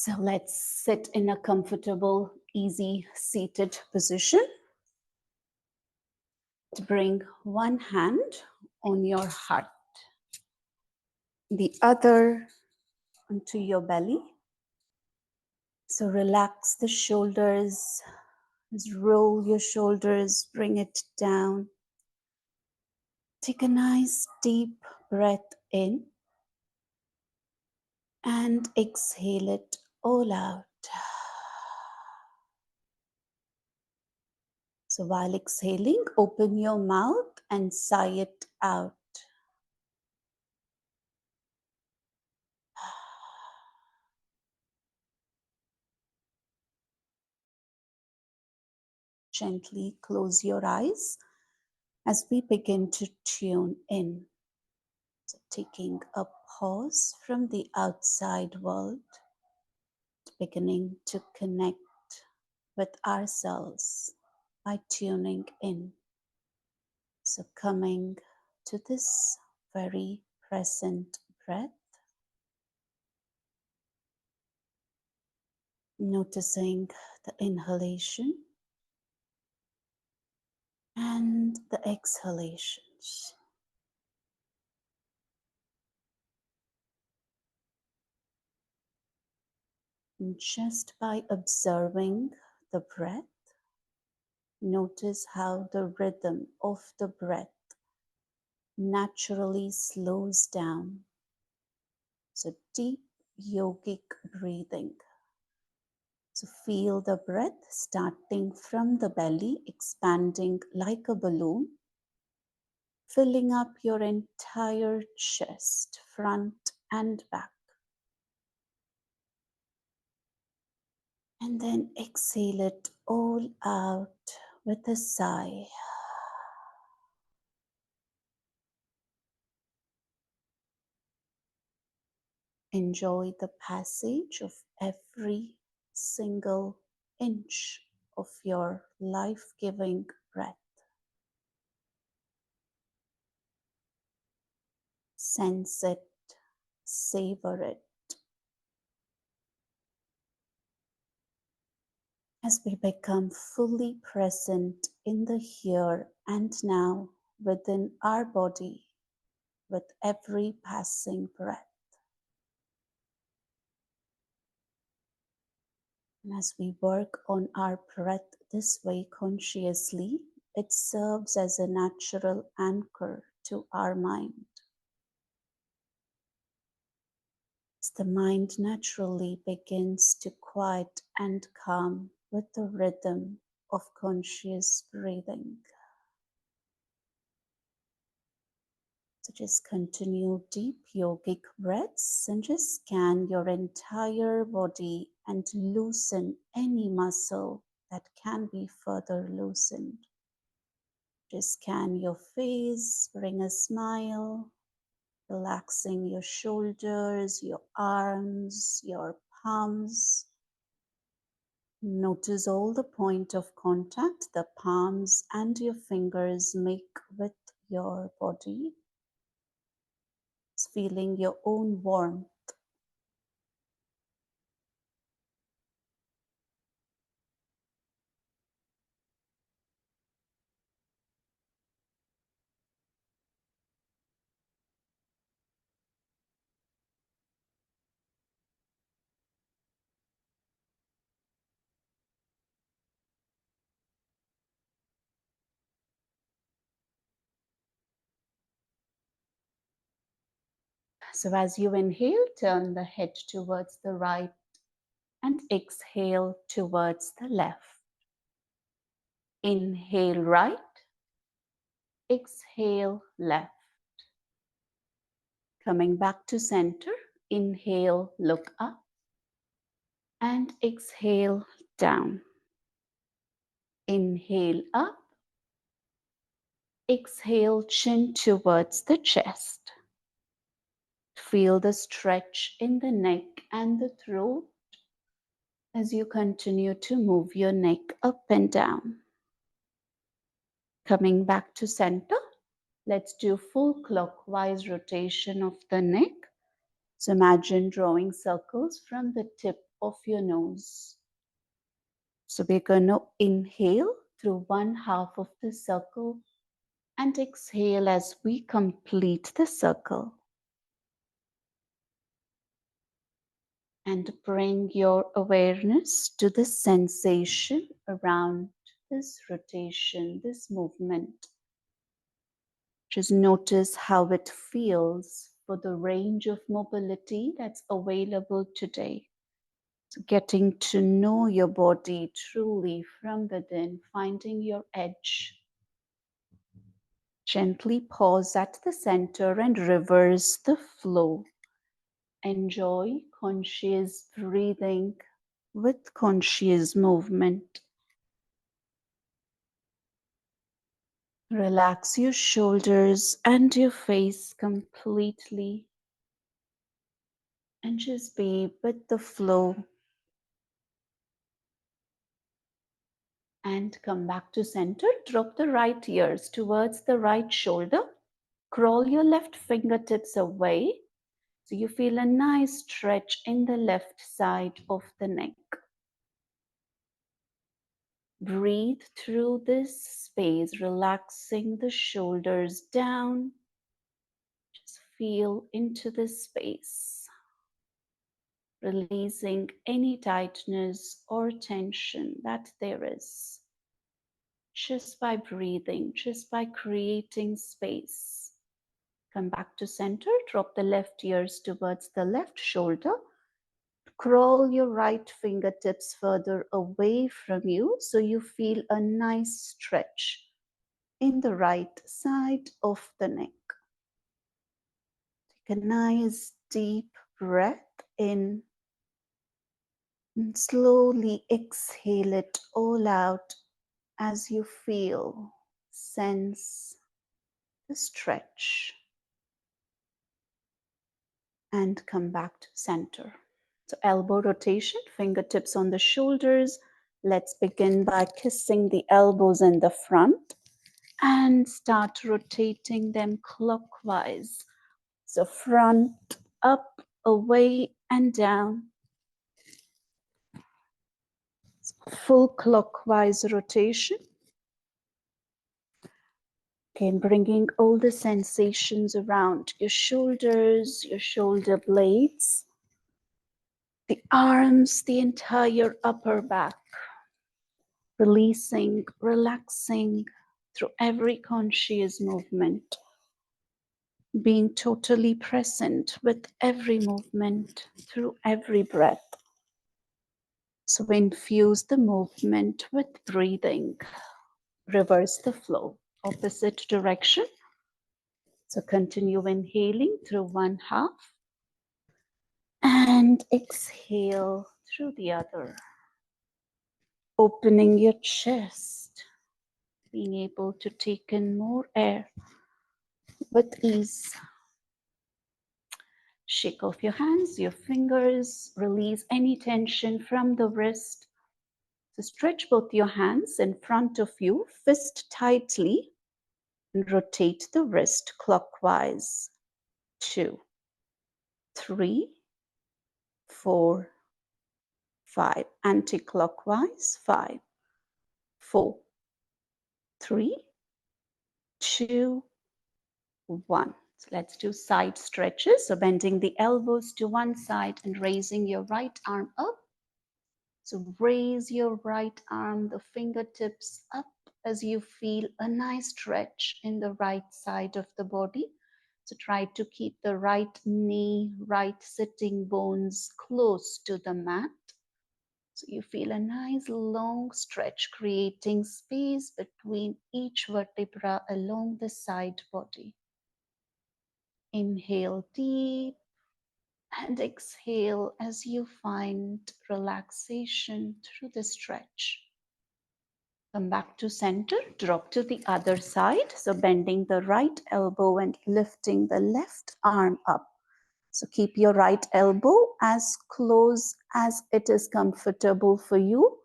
So let's sit in a comfortable, easy seated position. Bring one hand on your heart, the other onto your belly. So relax the shoulders, just roll your shoulders, bring it down. Take a nice deep breath in and exhale it all out. So while exhaling, open your mouth and sigh it out. Gently close your eyes as we begin to tune in. So taking a pause from the outside world, beginning to connect with ourselves by tuning in. So coming to this very present breath, noticing the inhalation and the exhalations. And just by observing the breath, notice how the rhythm of the breath naturally slows down. So deep yogic breathing. So feel the breath starting from the belly, expanding like a balloon, filling up your entire chest, front and back. And then exhale it all out with a sigh. Enjoy the passage of every single inch of your life-giving breath. Sense it, savor it. As we become fully present in the here and now within our body with every passing breath. And as we work on our breath this way consciously, it serves as a natural anchor to our mind. As the mind naturally begins to quiet and calm with the rhythm of conscious breathing. So just continue deep yogic breaths and just scan your entire body and loosen any muscle that can be further loosened. Just scan your face, bring a smile, relaxing your shoulders, your arms, your palms. Notice all the point of contact the palms and your fingers make with your body. It's feeling your own warmth. So as you inhale, turn the head towards the right and exhale towards the left. Inhale right, exhale left. Coming back to center, inhale, look up, and exhale down. Inhale up, exhale chin towards the chest. Feel the stretch in the neck and the throat as you continue to move your neck up and down. Coming back to center, let's do full clockwise rotation of the neck. So imagine drawing circles from the tip of your nose. So we're going to inhale through one half of the circle and exhale as we complete the circle. And bring your awareness to the sensation around this rotation, this movement. Just notice how it feels for the range of mobility that's available today. So getting to know your body truly from within, finding your edge. Gently pause at the center and reverse the flow. Enjoy conscious breathing with conscious movement. Relax your shoulders and your face completely and just be with the flow. And come back to center. Drop the right ears towards the right shoulder. Crawl your left fingertips away so you feel a nice stretch in the left side of the neck. Breathe through this space, relaxing the shoulders down. Just feel into this space, releasing any tightness or tension that there is. Just by breathing, just by creating space. Come back to center, drop the left ears towards the left shoulder. Crawl your right fingertips further away from you so you feel a nice stretch in the right side of the neck. Take a nice deep breath in and slowly exhale it all out as you feel, sense the stretch. And come back to center. So elbow rotation, fingertips on the shoulders. Let's begin by kissing the elbows in the front and start rotating them clockwise. So front, up, away, and down. Full clockwise rotation. Again, bringing all the sensations around your shoulders, your shoulder blades, the arms, the entire upper back. Releasing, relaxing through every conscious movement. Being totally present with every movement through every breath. So infuse the movement with breathing. Reverse the flow, opposite direction. So continue inhaling through one half and exhale through the other. Opening your chest, being able to take in more air with ease. Shake off your hands, your fingers, release any tension from the wrist. So stretch both your hands in front of you, fist tightly, and rotate the wrist clockwise. 2, 3, 4, 5. Anti-clockwise. 5, 4, 3, 2, 1. So let's do side stretches. So bending the elbows to one side and raising your right arm up. So raise your right arm, the fingertips up as you feel a nice stretch in the right side of the body. So try to keep the right knee, right sitting bones close to the mat. So you feel a nice long stretch, creating space between each vertebra along the side body. Inhale deep and exhale as you find relaxation through the stretch. Come back to center, drop to the other side. So bending the right elbow and lifting the left arm up. So keep your right elbow as close as it is comfortable for you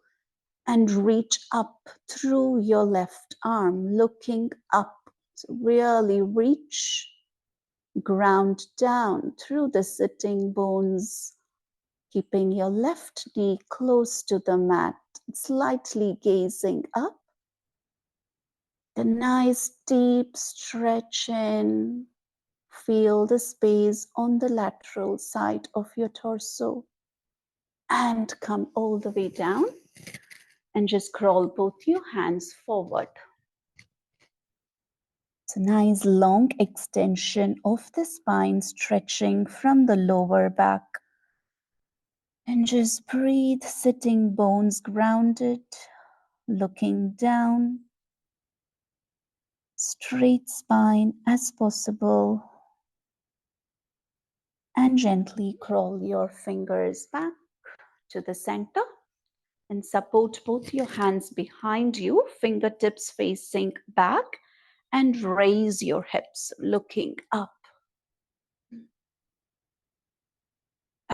and reach up through your left arm, looking up. So really reach, ground down through the sitting bones, keeping your left knee close to the mat, slightly gazing up. A nice deep stretch in. Feel the space on the lateral side of your torso. And come all the way down. And just crawl both your hands forward. It's a nice long extension of the spine, stretching from the lower back. And just breathe, sitting bones grounded, looking down. Straight spine as possible. And gently crawl your fingers back to the center. And support both your hands behind you, fingertips facing back. And raise your hips, looking up.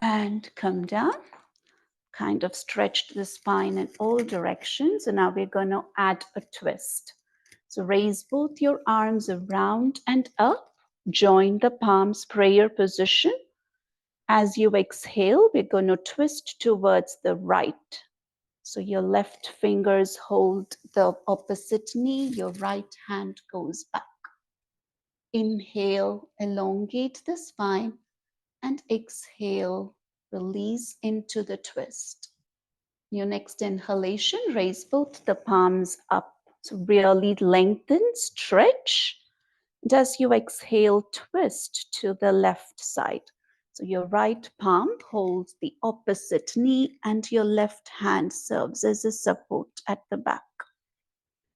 And come down. Kind of stretched the spine in all directions. And now we're going to add a twist. So raise both your arms around and up. Join the palms, prayer position. As you exhale, we're going to twist towards the right. So your left fingers hold the opposite knee. Your right hand goes back. Inhale, elongate the spine. And exhale, release into the twist. Your next inhalation, raise both the palms up. So really lengthen, stretch. And as you exhale, twist to the left side. So your right palm holds the opposite knee and your left hand serves as a support at the back.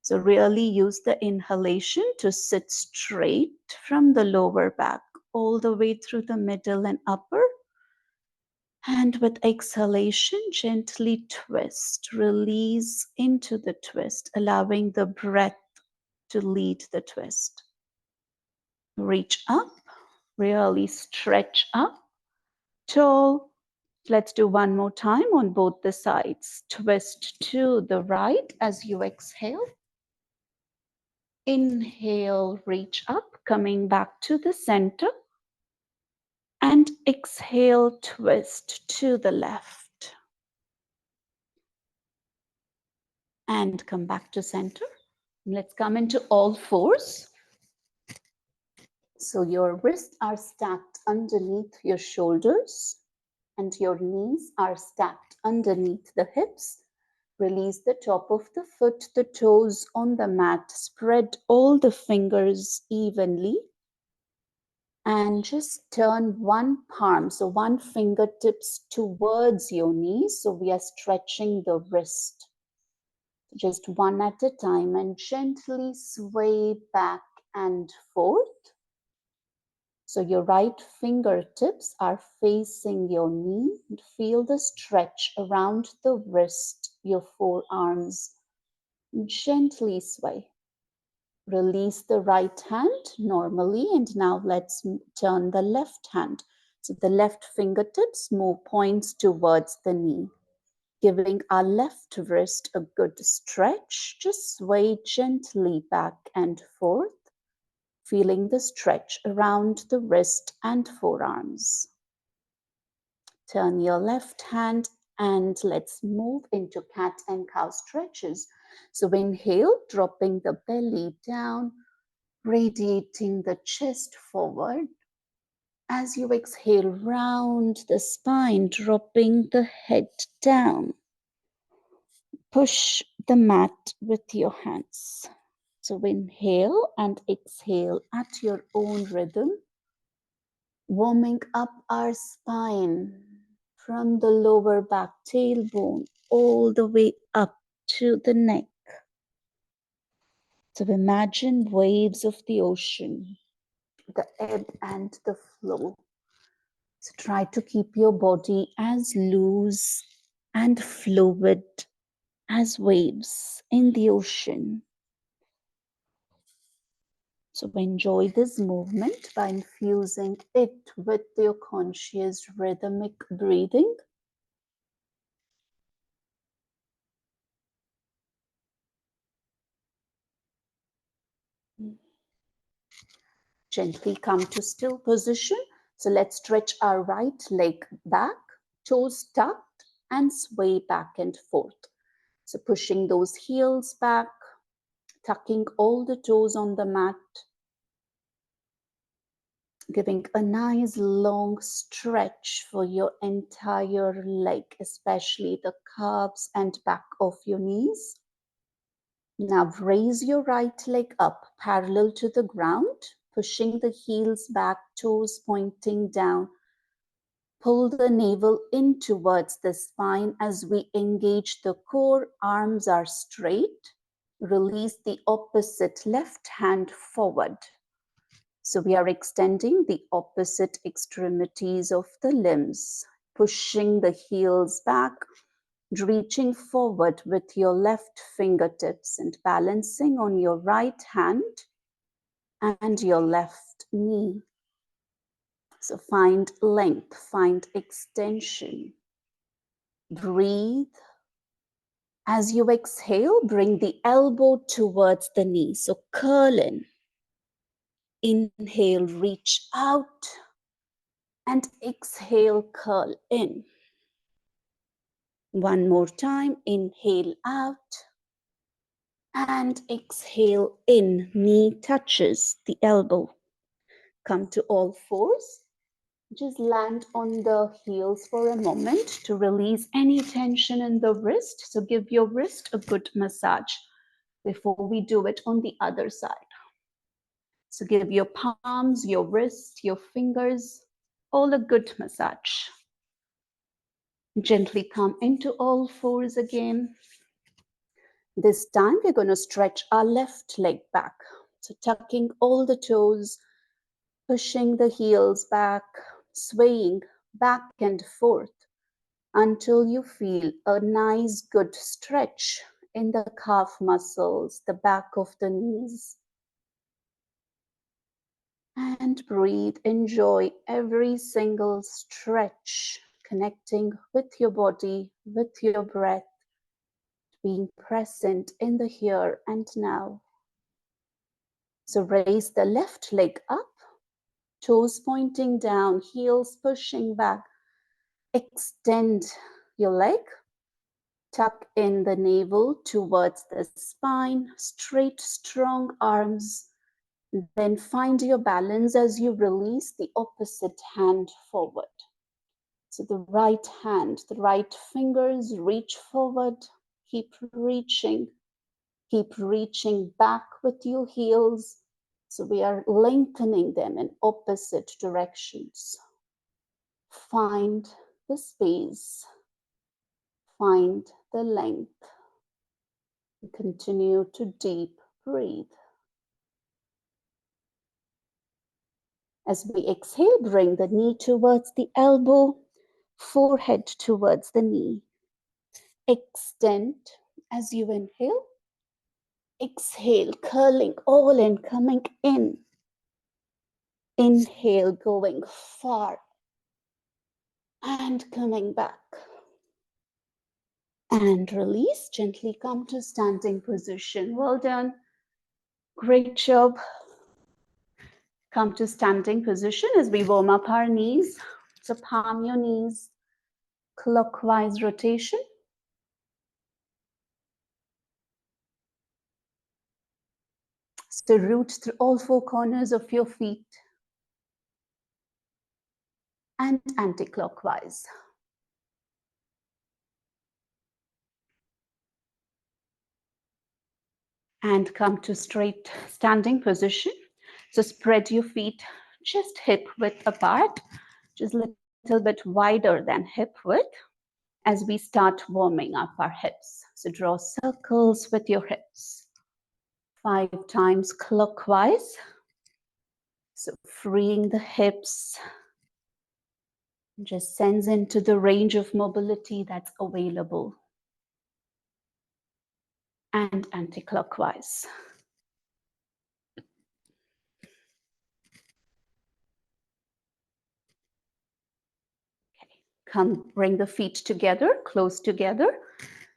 So really use the inhalation to sit straight from the lower back all the way through the middle and upper. And with exhalation, gently twist, release into the twist, allowing the breath to lead the twist. Reach up, really stretch up, tall. Let's do one more time on both the sides. Twist to the right as you exhale. Inhale, reach up, coming back to the center. And exhale, twist to the left. And come back to center. Let's come into all fours. So your wrists are stacked underneath your shoulders and your knees are stacked underneath the hips. Release the top of the foot, the toes on the mat. Spread all the fingers evenly. And just turn one palm, so one fingertips towards your knees. So we are stretching the wrist. Just one at a time and gently sway back and forth. So your right fingertips are facing your knee. And feel the stretch around the wrist, your forearms. Gently sway. Release the right hand normally, and now let's turn the left hand. So the left fingertips move points towards the knee, giving our left wrist a good stretch. Just sway gently back and forth, feeling the stretch around the wrist and forearms. Turn your left hand and let's move into cat and cow stretches. So inhale, dropping the belly down, radiating the chest forward. As you exhale, round the spine, dropping the head down. Push the mat with your hands. So inhale and exhale at your own rhythm, warming up our spine from the lower back tailbone all the way up to the neck. So imagine waves of the ocean, the ebb and the flow. So try to keep your body as loose and fluid as waves in the ocean. So enjoy this movement by infusing it with your conscious rhythmic breathing. Gently come to still position. So let's stretch our right leg back. toes tucked, and sway back and forth. So pushing those heels back, tucking all the toes on the mat, giving a nice long stretch for your entire leg, especially the calves and back of your knees. Now raise your right leg up parallel to the ground, pushing the heels back, toes pointing down. Pull the navel in towards the spine as we engage the core. Arms are straight. Release the opposite left hand forward. So we are extending the opposite extremities of the limbs, pushing the heels back, reaching forward with your left fingertips and balancing on your right hand and your left knee. So find length, find extension. Breathe. As you exhale, bring the elbow towards the knee. So curl in. Inhale, reach out. And exhale, curl in. One more time. Inhale out. And exhale in. Knee touches the elbow. Come to all fours. Just land on the heels for a moment to release any tension in the wrist. So give your wrist a good massage before we do it on the other side. So give your palms, your wrist, your fingers, all a good massage. Gently come into all fours again. This time we're going to stretch our left leg back. So tucking all the toes, pushing the heels back, swaying back and forth until you feel a nice good stretch in the calf muscles, the back of the knees. And breathe, enjoy every single stretch, connecting with your body, with your breath, being present in the here and now. So raise the left leg up, toes pointing down, heels pushing back. Extend your leg, tuck in the navel towards the spine, straight, strong arms. Then find your balance as you release the opposite hand forward. So the right hand, the right fingers reach forward, keep reaching back with your heels. So we are lengthening them in opposite directions. Find the space, find the length. Continue to deep breathe. As we exhale, bring the knee towards the elbow, forehead towards the knee. Extend as you inhale. Exhale, curling all in, coming in. Inhale, going far and coming back. And release, gently come to standing position. Well done. Great job. Come to standing position as we warm up our knees. So palm your knees, clockwise rotation. So root through all four corners of your feet and anti-clockwise. And come to straight standing position. So spread your feet just hip width apart, just a little bit wider than hip width as we start warming up our hips. So draw circles with your hips. 5 times clockwise. So freeing the hips just sends into the range of mobility that's available. And anti-clockwise. Okay. Come, bring the feet together, close together.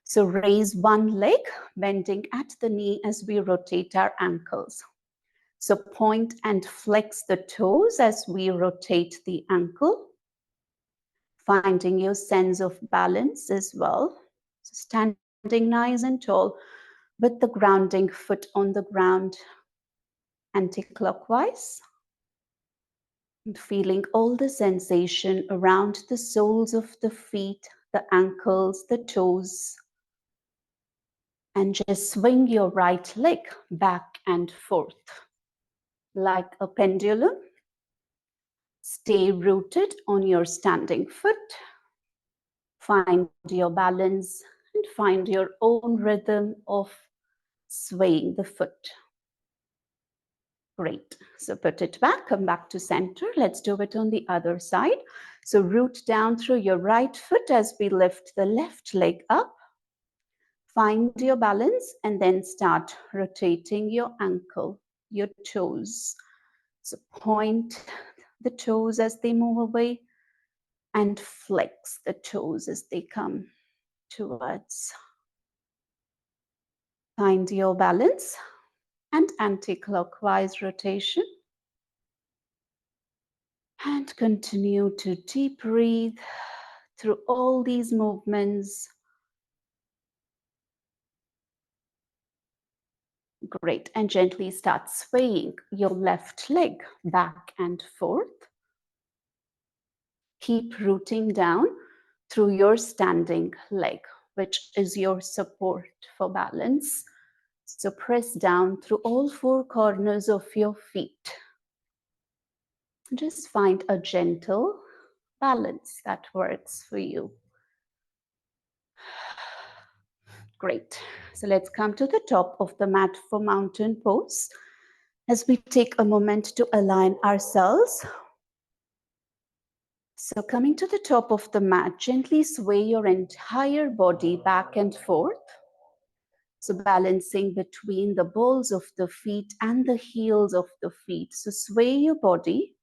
So raise one leg, bending at the knee as we rotate our ankles. So point and flex the toes as we rotate the ankle. finding your sense of balance as well. So standing nice and tall with the grounding foot on the ground, anti-clockwise, and feeling all the sensation around the soles of the feet, the ankles, the toes, and just swing your right leg back and forth like a pendulum. Stay rooted on your standing foot. Find your balance and find your own rhythm of swaying the foot. Great. So put it back, come back to center. Let's do it on the other side. So root down through your right foot as we lift the left leg up. Find your balance and then start rotating your ankle, your toes. So point the toes as they move away and flex the toes as they come towards. Find your balance and anti-clockwise rotation. And continue to deep breathe through all these movements. Great. And gently start swaying your left leg back and forth. Keep rooting down through your standing leg, which is your support for balance. So press down through all four corners of your feet. Just find a gentle balance that works for you. Great. So let's come to the top of the mat for mountain pose. As we take a moment to align ourselves. So coming to the top of the mat, gently sway your entire body back and forth. So balancing between the balls of the feet and the heels of the feet. So sway your body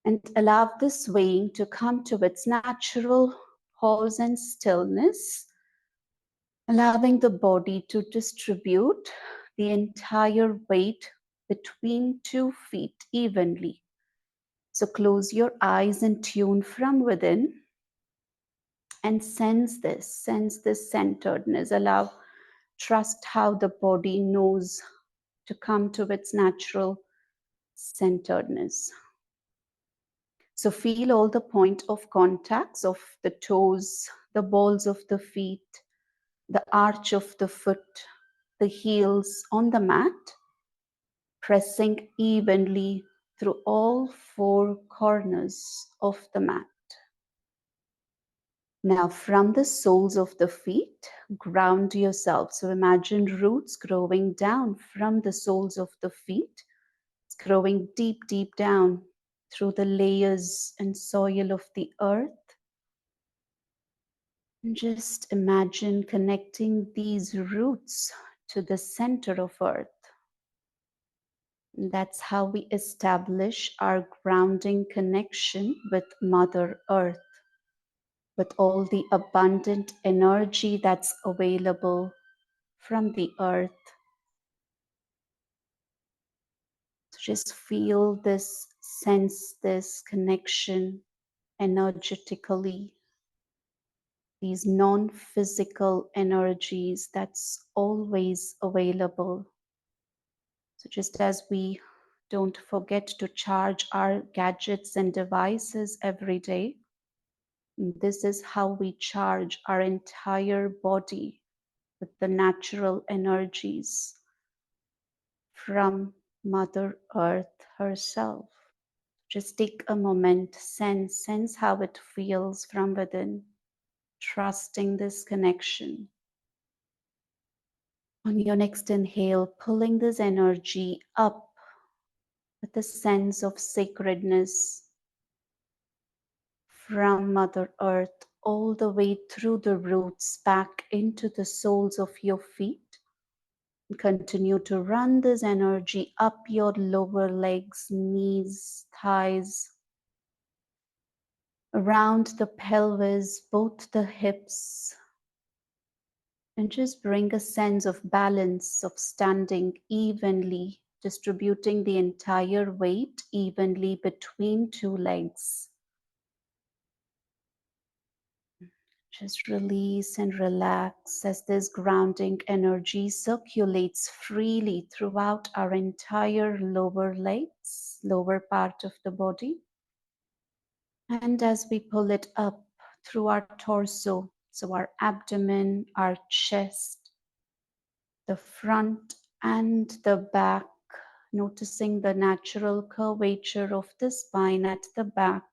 and allow the swaying to come to its natural pause and stillness, allowing the body to distribute the entire weight between 2 feet evenly. So close your eyes and tune from within and sense this centeredness. Trust how the body knows to come to its natural centeredness. So feel all the point of contacts of the toes, the balls of the feet, the arch of the foot, the heels on the mat, pressing evenly through all four corners of the mat. Now from the soles of the feet, ground yourself. So imagine roots growing down from the soles of the feet. It's growing deep, deep down through the layers and soil of the earth. And just imagine connecting these roots to the center of earth. And that's how we establish our grounding connection with Mother Earth, with all the abundant energy that's available from the earth. So just feel this, sense this connection energetically, these non-physical energies that's always available. So just as we don't forget to charge our gadgets and devices every day, this is how we charge our entire body with the natural energies from Mother Earth herself. Just take a moment, sense how it feels from within, trusting this connection. On your next inhale, pulling this energy up with a sense of sacredness from Mother Earth all the way through the roots back into the soles of your feet. Continue to run this energy up your lower legs, knees, thighs, around the pelvis, both the hips, and just bring a sense of balance, of standing evenly, distributing the entire weight evenly between two legs. Just release and relax as this grounding energy circulates freely throughout our entire lower legs, lower part of the body. And as we pull it up through our torso, so our abdomen, our chest, the front and the back, noticing the natural curvature of the spine at the back.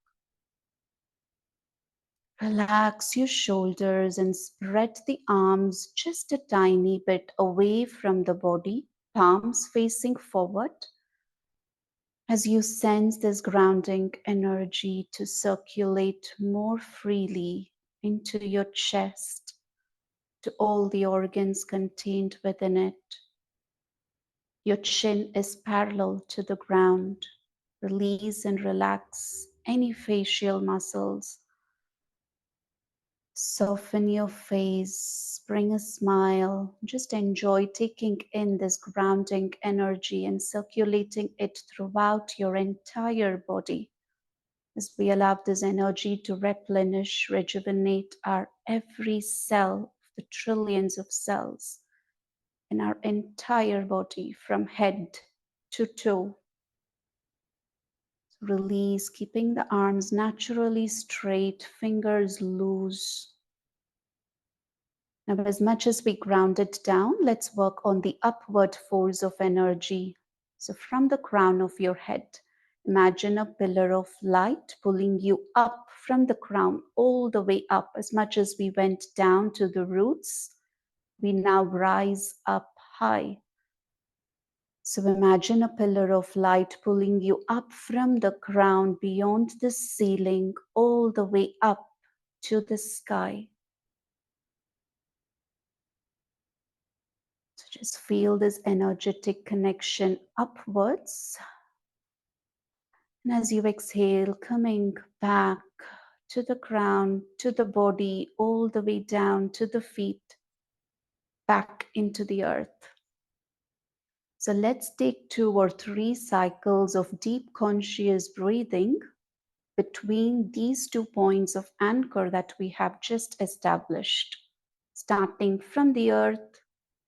Relax your shoulders and spread the arms just a tiny bit away from the body, palms facing forward, as you sense this grounding energy to circulate more freely into your chest, to all the organs contained within it. Your chin is parallel to the ground. Release and relax any facial muscles. Soften your face, bring a smile. Just enjoy taking in this grounding energy and circulating it throughout your entire body. As we allow this energy to replenish, rejuvenate our every cell of the trillions of cells in our entire body from head to toe. Release, keeping the arms naturally straight, fingers loose. Now, as much as we ground it down, let's work on the upward force of energy. So from the crown of your head, imagine a pillar of light pulling you up from the crown all the way up. As much as we went down to the roots, we now rise up high. So imagine a pillar of light pulling you up from the crown beyond the ceiling all the way up to the sky. So just feel this energetic connection upwards. And as you exhale, coming back to the crown, to the body, all the way down to the feet, back into the earth. So let's take 2 or 3 cycles of deep conscious breathing between these 2 points of anchor that we have just established, starting from the earth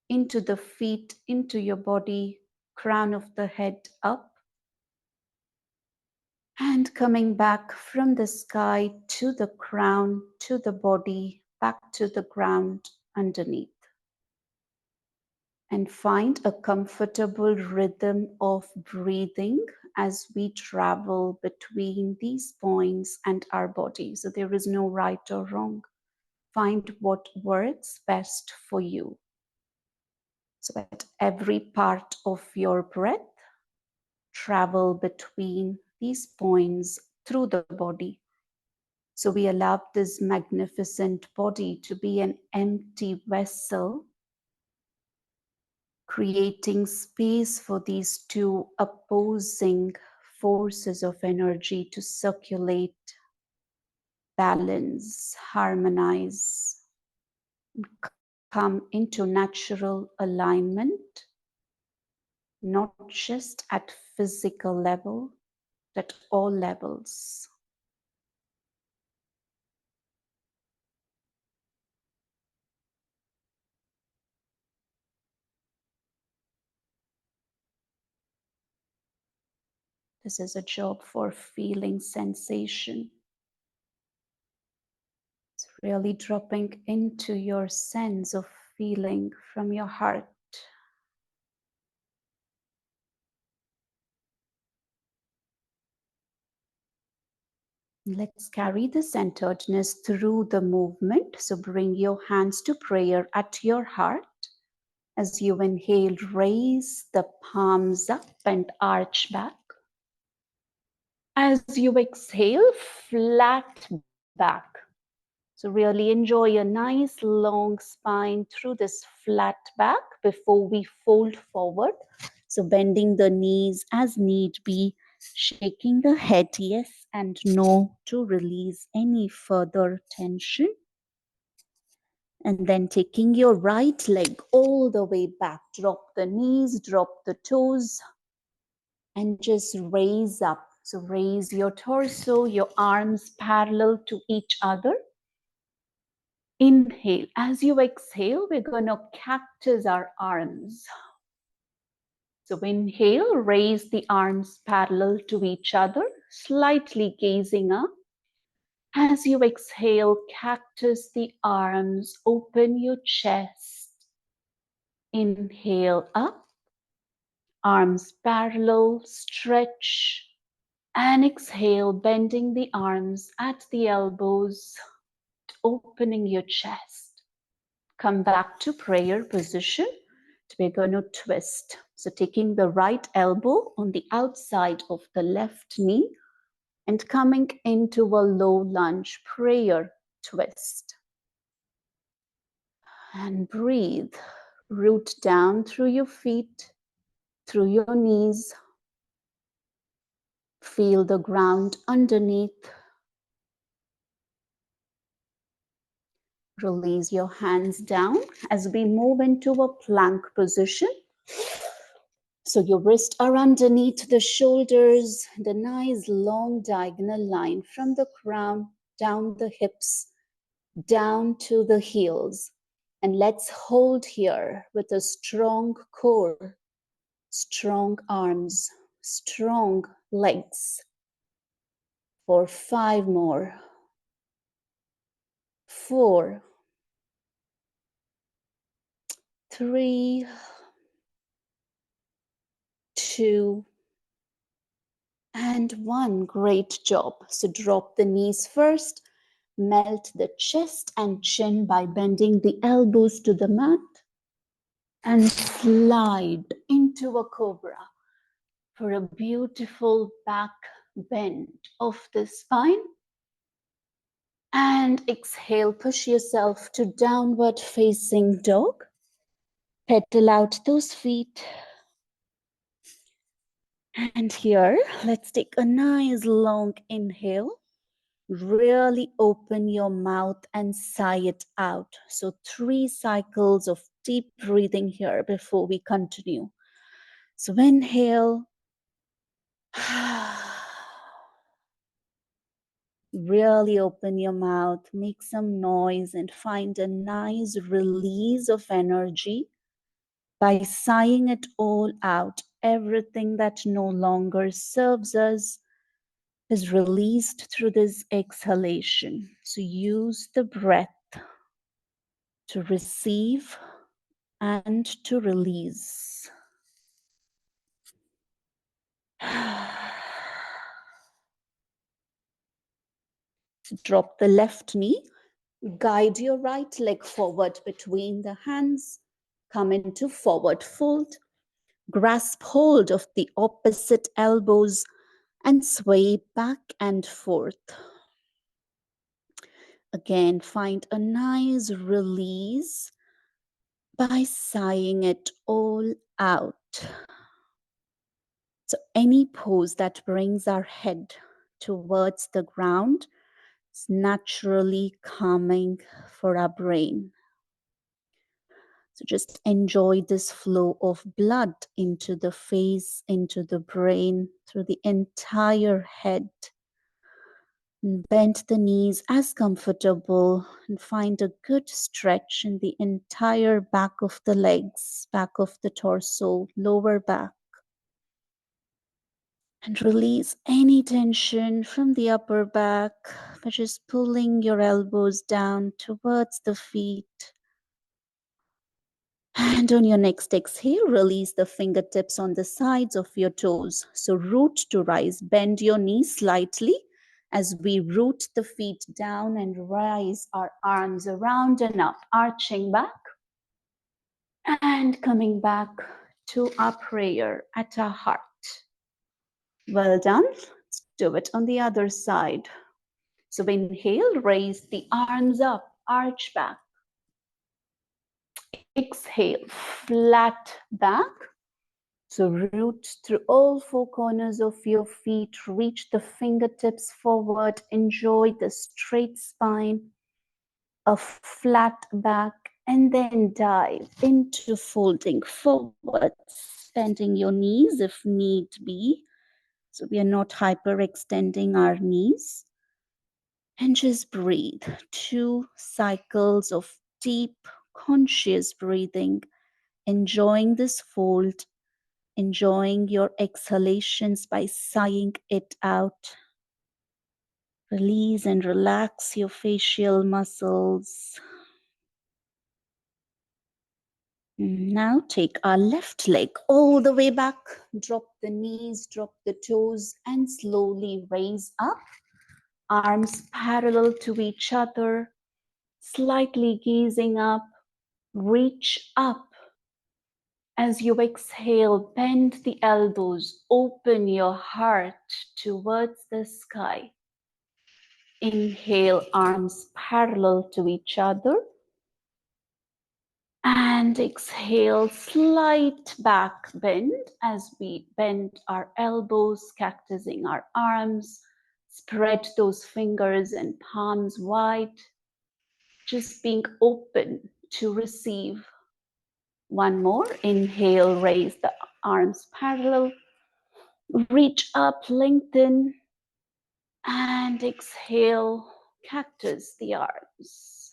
into the feet, into your body, crown of the head up, and coming back from the sky to the crown, to the body, back to the ground underneath. And find a comfortable rhythm of breathing as we travel between these points and our body. So there is no right or wrong. Find what works best for you. So at every part of your breath, travel between these points through the body. So we allow this magnificent body to be an empty vessel, creating space for these 2 opposing forces of energy to circulate, balance, harmonize, come into natural alignment, not just at physical level, but at all levels. This is a job for feeling sensation. It's really dropping into your sense of feeling from your heart. Let's carry the centeredness through the movement. So bring your hands to prayer at your heart. As you inhale, raise the palms up and arch back. As you exhale, flat back. So really enjoy a nice long spine through this flat back before we fold forward. So bending the knees as need be, shaking the head yes and no to release any further tension. And then taking your right leg all the way back, drop the knees, drop the toes, and just raise up. So raise your torso, your arms parallel to each other. Inhale. As you exhale, we're going to cactus our arms. So inhale, raise the arms parallel to each other, slightly gazing up. As you exhale, cactus the arms, open your chest. Inhale up, arms parallel, stretch. And exhale, bending the arms at the elbows, opening your chest. Come back to prayer position. We're going to twist. So taking the right elbow on the outside of the left knee and coming into a low lunge prayer twist. And breathe. Root down through your feet, through your knees. Feel the ground underneath. Release your hands down as we move into a plank position. So your wrists are underneath the shoulders, the nice long diagonal line from the crown down the hips, down to the heels. And let's hold here with a strong core, strong arms, strong legs. For 5 more. 4, 3, 2, and 1. Great job. So drop the knees first. Melt the chest and chin by bending the elbows to the mat. And slide into a cobra for a beautiful back bend of the spine. And exhale, push yourself to downward facing dog. Pedal out those feet. And here, let's take a nice long inhale. Really open your mouth and sigh it out. So 3 cycles of deep breathing here before we continue. So inhale. Really open your mouth, make some noise and find a nice release of energy by sighing it all out. Everything that no longer serves us is released through this exhalation. So use the breath to receive and to release. Drop the left knee. Guide your right leg forward between the hands. Come into forward fold. Grasp hold of the opposite elbows and sway back and forth. Again, find a nice release by sighing it all out. So any pose that brings our head towards the ground is naturally calming for our brain. So just enjoy this flow of blood into the face, into the brain, through the entire head. And bend the knees as comfortable and find a good stretch in the entire back of the legs, back of the torso, lower back. And release any tension from the upper back by just pulling your elbows down towards the feet. And on your next exhale, release the fingertips on the sides of your toes. So root to rise, bend your knees slightly as we root the feet down and rise our arms around and up, arching back and coming back to our prayer at our heart. Well done. Let's do it on the other side. So inhale, raise the arms up, arch back. Exhale, flat back. So root through all 4 corners of your feet, reach the fingertips forward, enjoy the straight spine, a flat back, and then dive into folding forward, bending your knees if need be. So we are not hyperextending our knees. And just breathe 2 cycles of deep, conscious breathing, enjoying this fold, enjoying your exhalations by sighing it out. Release and relax your facial muscles. Now take our left leg all the way back. Drop the knees, drop the toes, and slowly raise up. Arms parallel to each other, slightly gazing up. Reach up. As you exhale, bend the elbows, open your heart towards the sky. Inhale, arms parallel to each other. And exhale, slight back bend as we bend our elbows, cactusing our arms. Spread those fingers and palms wide. Just being open to receive. One more. Inhale, raise the arms parallel. Reach up, lengthen. And exhale, cactus the arms.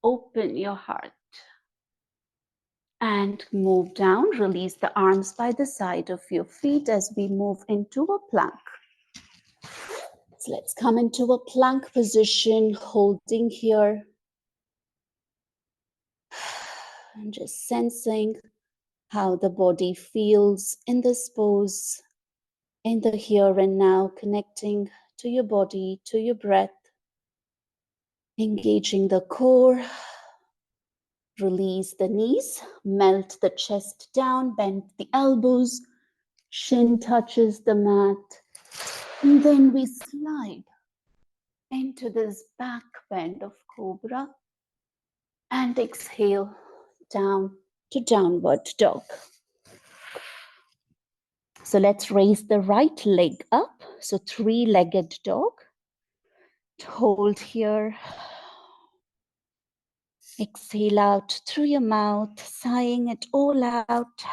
Open your heart. And move down. Release the arms by the side of your feet as we move into a plank. So let's come into a plank position, holding here. And just sensing how the body feels in this pose, in the here and now, connecting to your body, to your breath, engaging the core. Release the knees, melt the chest down, bend the elbows, shin touches the mat. And then we slide into this back bend of cobra and exhale down to downward dog. So let's raise the right leg up. So 3-legged dog. Hold here. Exhale out through your mouth, sighing it all out.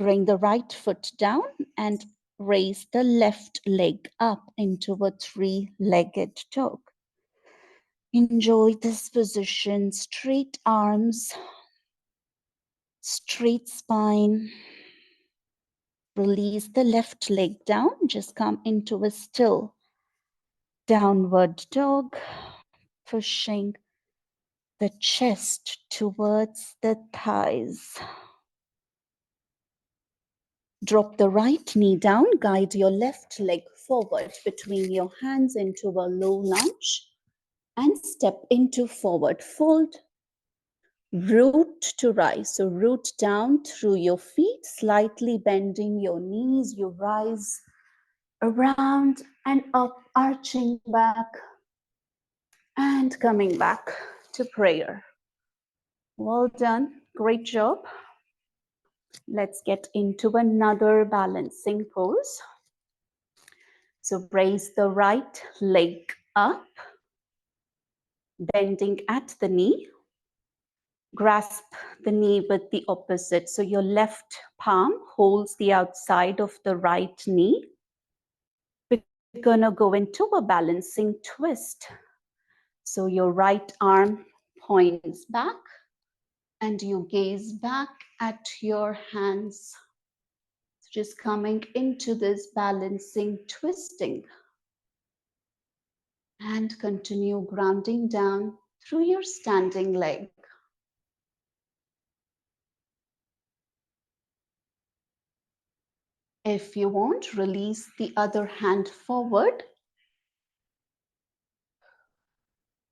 Bring the right foot down and raise the left leg up into a 3-legged dog. Enjoy this position, straight arms, straight spine. Release the left leg down, just come into a still downward dog, pushing the chest towards the thighs. Drop the right knee down, guide your left leg forward between your hands into a low lunge and step into forward fold. Root to rise, so root down through your feet, slightly bending your knees. You rise around and up, arching back and coming back to prayer. Well done, great job. Let's get into another balancing pose. So raise the right leg up, bending at the knee. Grasp the knee with the opposite. So your left palm holds the outside of the right knee. We're gonna go into a balancing twist. So your right arm points back and you gaze back at your hands. Just coming into this balancing twisting. And continue grounding down through your standing leg. If you want, release the other hand forward.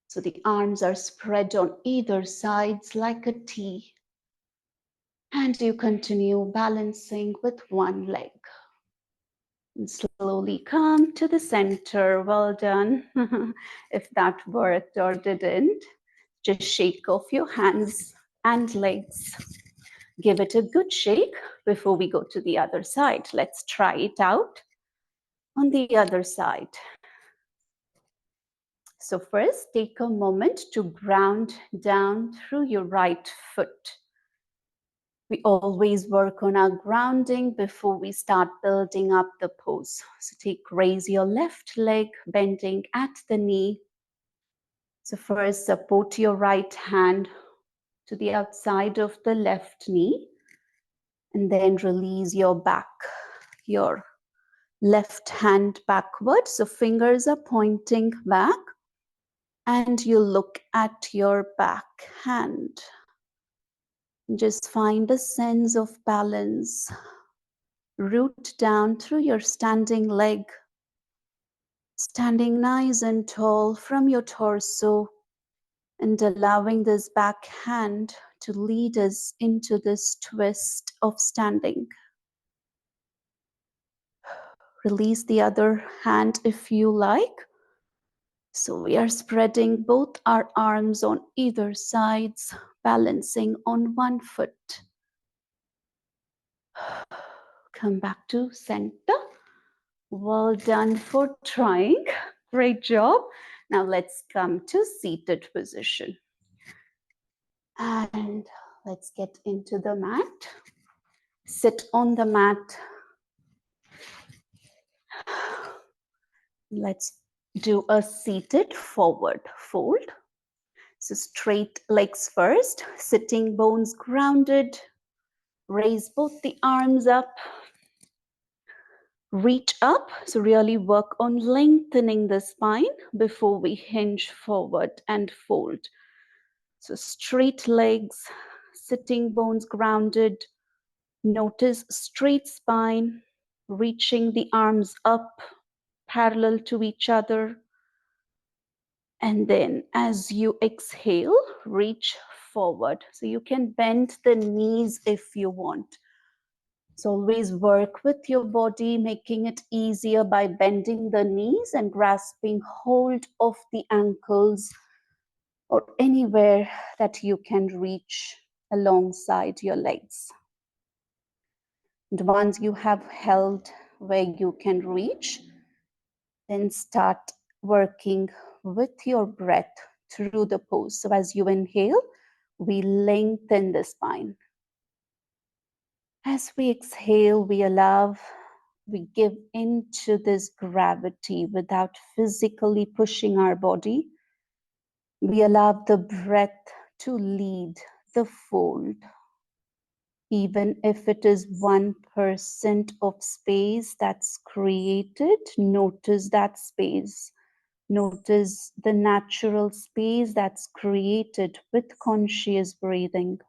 So the arms are spread on either sides like a T. And you continue balancing with one leg. And slowly come to the center. Well done. If that worked or didn't, just shake off your hands and legs. Give it a good shake before we go to the other side. Let's try it out on the other side. So first, take a moment to ground down through your right foot. We always work on our grounding before we start building up the pose. So raise your left leg, bending at the knee. So first support your right hand to the outside of the left knee, and then release your back, your left hand backward. So fingers are pointing back, and you look at your back hand. Just find a sense of balance. Root down through your standing leg, standing nice and tall from your torso, and allowing this back hand to lead us into this twist of standing. Release the other hand if you like. So we are spreading both our arms on either sides, balancing on one foot. Come back to center. Well done for trying. Great job. Now let's come to seated position. And let's get into the mat. Sit on the mat. Let's do a seated forward fold. So straight legs first, sitting bones grounded. Raise both the arms up. Reach up. So really work on lengthening the spine before we hinge forward and fold. So straight legs, sitting bones grounded. Notice straight spine, reaching the arms up parallel to each other. And then as you exhale, reach forward. So you can bend the knees if you want. So always work with your body, making it easier by bending the knees and grasping hold of the ankles or anywhere that you can reach alongside your legs. And once you have held where you can reach, then start working with your breath through the pose. So as you inhale, we lengthen the spine. As we exhale, we give into this gravity without physically pushing our body. We allow the breath to lead the fold. Even if it is 1% of space that's created, notice that space. Notice the natural space that's created with conscious breathing.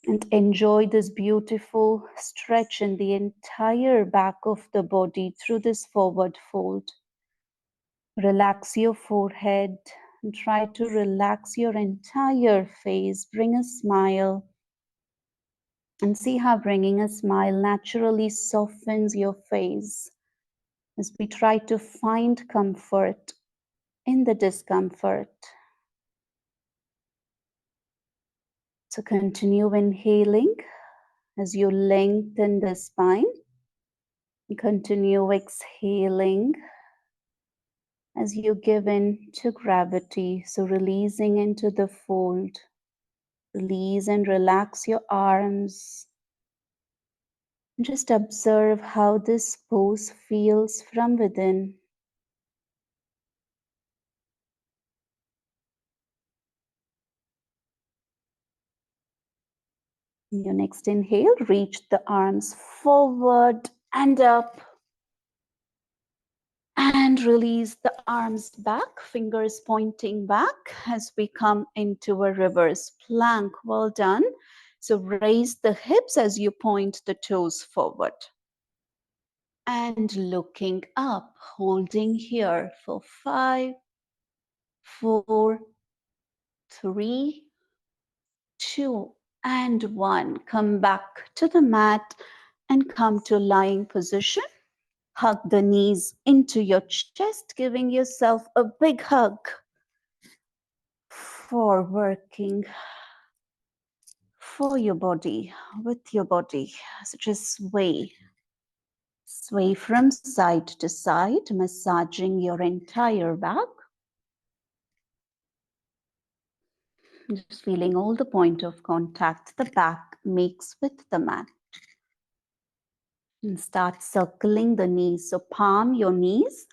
And enjoy this beautiful stretch in the entire back of the body through this forward fold. Relax your forehead and try to relax your entire face. Bring a smile. And see how bringing a smile naturally softens your face as we try to find comfort in the discomfort. So continue inhaling as you lengthen the spine. Continue exhaling as you give in to gravity. So releasing into the fold. Release and relax your arms. Just observe how this pose feels from within. Your next inhale, reach the arms forward and up. And release the arms back, fingers pointing back as we come into a reverse plank. Well done. So raise the hips as you point the toes forward. And looking up, holding here for 5, 4, 3, 2, and 1. Come back to the mat and come to lying position. Hug the knees into your chest, giving yourself a big hug for working for your body, with your body. So just sway. Sway from side to side, massaging your entire back. Just feeling all the point of contact the back makes with the mat. And start circling the knees. So palm your knees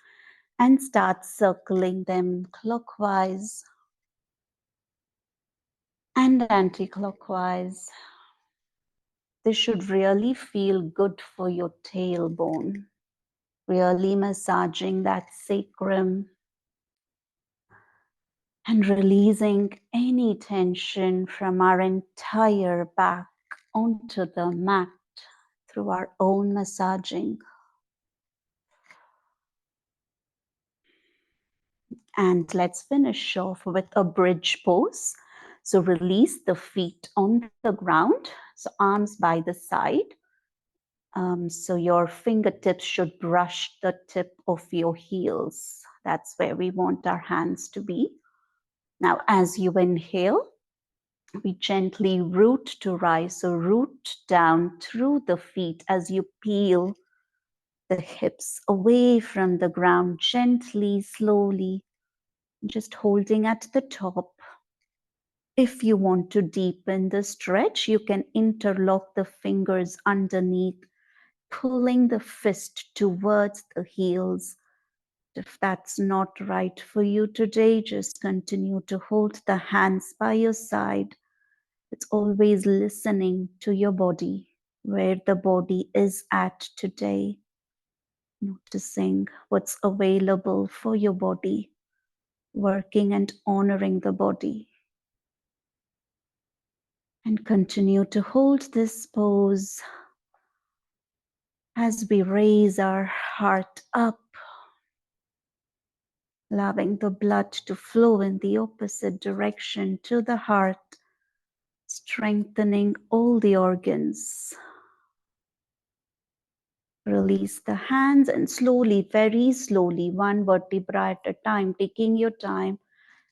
and start circling them clockwise and anti-clockwise. This should really feel good for your tailbone. Really massaging that sacrum and releasing any tension from our entire back onto the mat through our own massaging. And let's finish off with a bridge pose. So release the feet on the ground. So arms by the side. So your fingertips should brush the tip of your heels. That's where we want our hands to be. Now, as you inhale, we gently root to rise. So root down through the feet as you peel the hips away from the ground, gently, slowly, just holding at the top. If you want to deepen the stretch, you can interlock the fingers underneath, pulling the fist towards the heels. If that's not right for you today, just continue to hold the hands by your side. It's always listening to your body, where the body is at today, noticing what's available for your body, working and honoring the body. And continue to hold this pose as we raise our heart up, allowing the blood to flow in the opposite direction to the heart, strengthening all the organs. Release the hands and slowly, very slowly, one vertebra at a time, taking your time,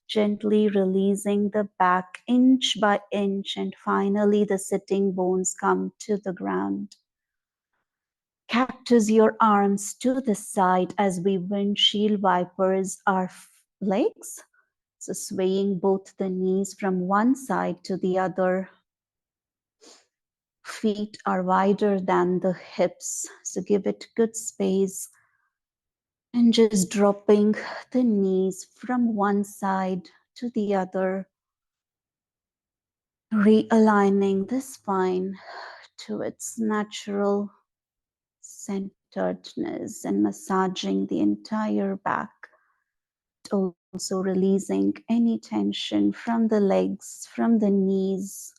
gently releasing the back inch by inch, and finally the sitting bones come to the ground. Cactus your arms to the side as we windshield wipers our legs. So swaying both the knees from one side to the other. Feet are wider than the hips, so give it good space. And just dropping the knees from one side to the other. Realigning the spine to its natural centeredness and massaging the entire back. Also releasing any tension from the legs, from the knees.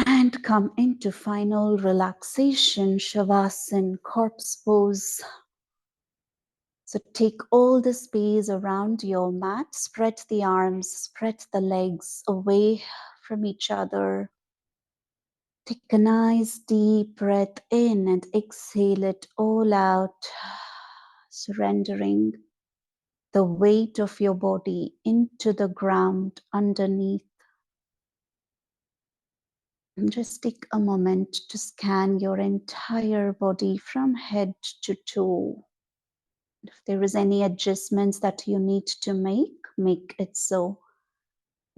And come into final relaxation, Shavasana, corpse pose. So take all the space around your mat, spread the arms, spread the legs away from each other. Take a nice deep breath in and exhale it all out, surrendering the weight of your body into the ground underneath. And just take a moment to scan your entire body from head to toe. If there is any adjustments that you need to make it so.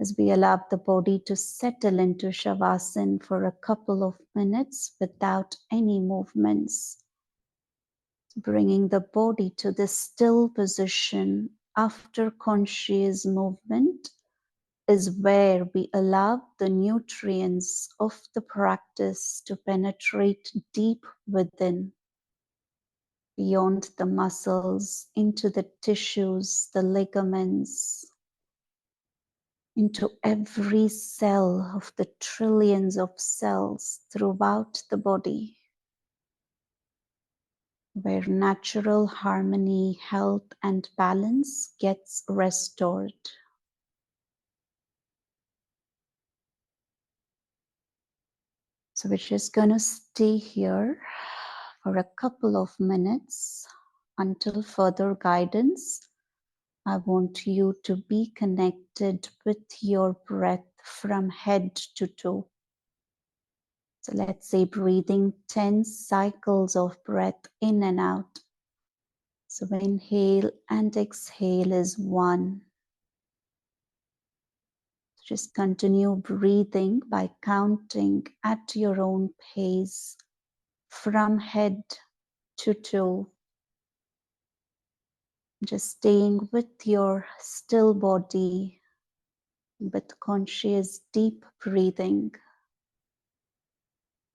As we allow the body to settle into Shavasana for a couple of minutes without any movements. Bringing the body to this still position after conscious movement is where we allow the nutrients of the practice to penetrate deep within, beyond the muscles, into the tissues, the ligaments, into every cell of the trillions of cells throughout the body, where natural harmony, health, and balance gets restored. So we're just going to stay here for a couple of minutes until further guidance. I want you to be connected with your breath from head to toe. So let's say breathing 10 cycles of breath in and out. So inhale and exhale is 1. Just continue breathing by counting at your own pace from head to toe. Just staying with your still body, with conscious deep breathing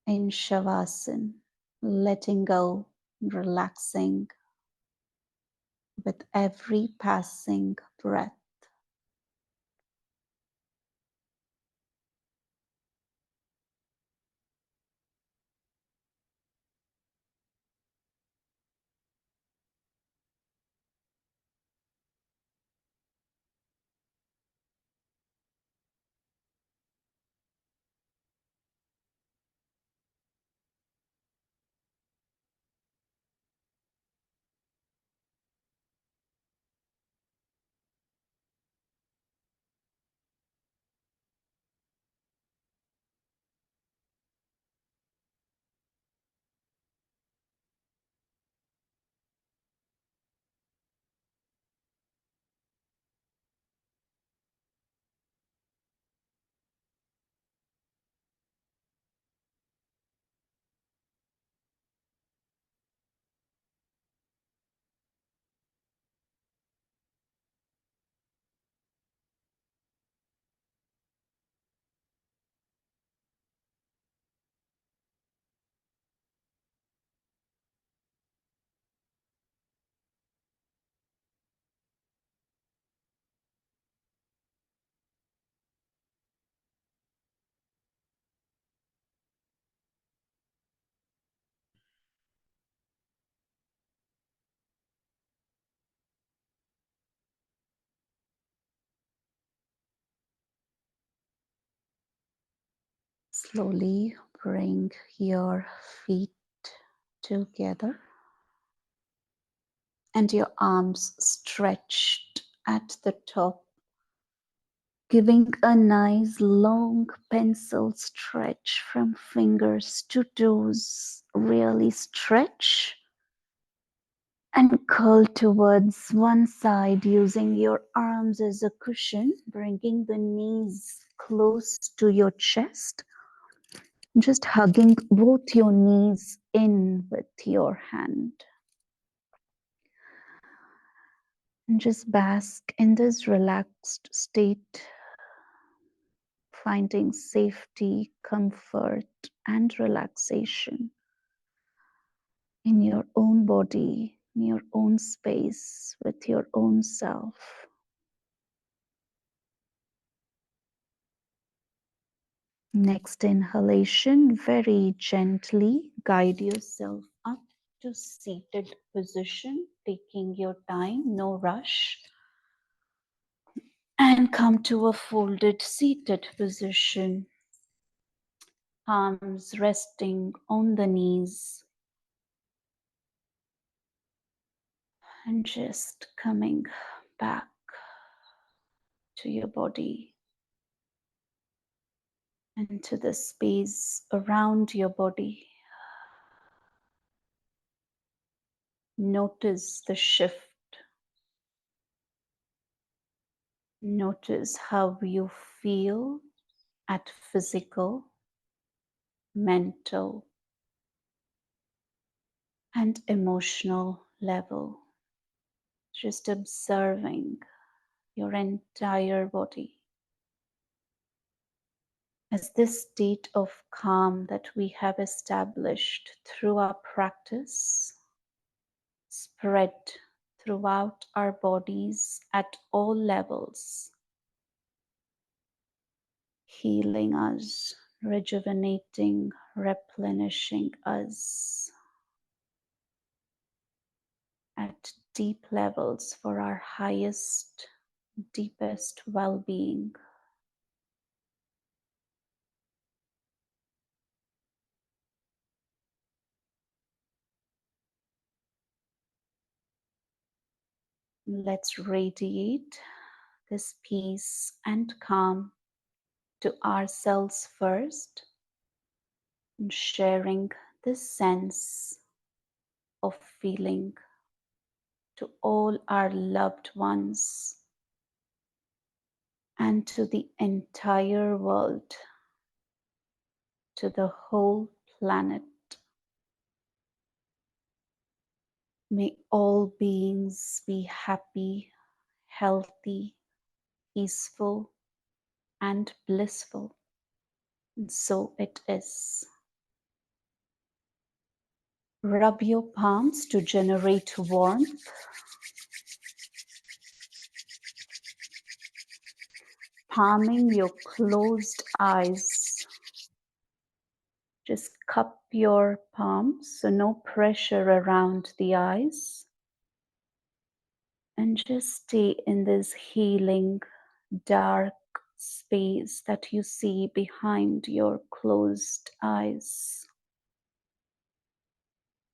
in Shavasana, letting go, relaxing with every passing breath. Slowly bring your feet together and your arms stretched at the top, giving a nice long pencil stretch from fingers to toes. Really stretch and curl towards one side using your arms as a cushion, bringing the knees close to your chest. Just hugging both your knees in with your hand. And just bask in this relaxed state, finding safety, comfort, and relaxation in your own body, in your own space, with your own self. Next inhalation, very gently guide yourself up to seated position, taking your time, no rush. And come to a folded seated position, palms resting on the knees. And just coming back to your body and to the space around your body. Notice the shift. Notice how you feel at physical, mental, and emotional level. Just observing your entire body. As this state of calm that we have established through our practice spread throughout our bodies at all levels, healing us, rejuvenating, replenishing us at deep levels for our highest, deepest well-being. Let's radiate this peace and calm to ourselves first, and sharing this sense of feeling to all our loved ones and to the entire world, to the whole planet. May all beings be happy, healthy, peaceful, and blissful. And so it is. Rub your palms to generate warmth. Palming your closed eyes. Just cup your palms, so no pressure around the eyes. And just stay in this healing, dark space that you see behind your closed eyes.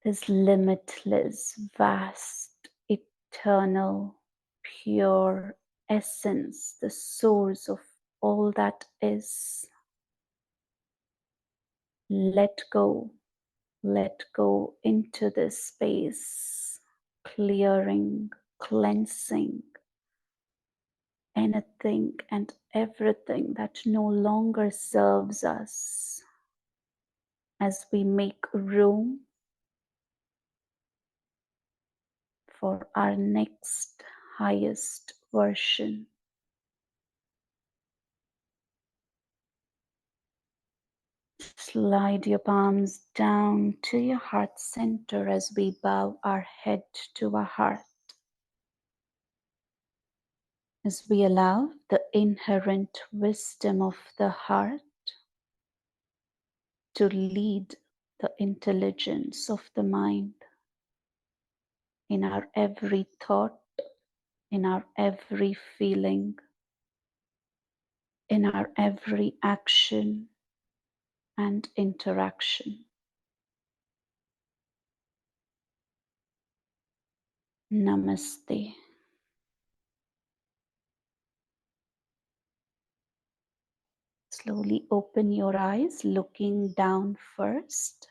This limitless, vast, eternal, pure essence, the source of all that is. Let go into this space, clearing, cleansing anything and everything that no longer serves us as we make room for our next highest version. Slide your palms down to your heart center as we bow our head to our heart. As we allow the inherent wisdom of the heart to lead the intelligence of the mind in our every thought, in our every feeling, in our every action and interaction. Namaste. Slowly open your eyes, looking down first.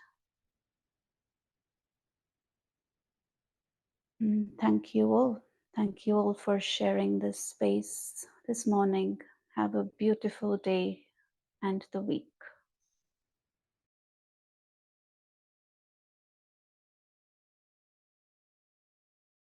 Thank you all. Thank you all for sharing this space this morning. Have a beautiful day and the week.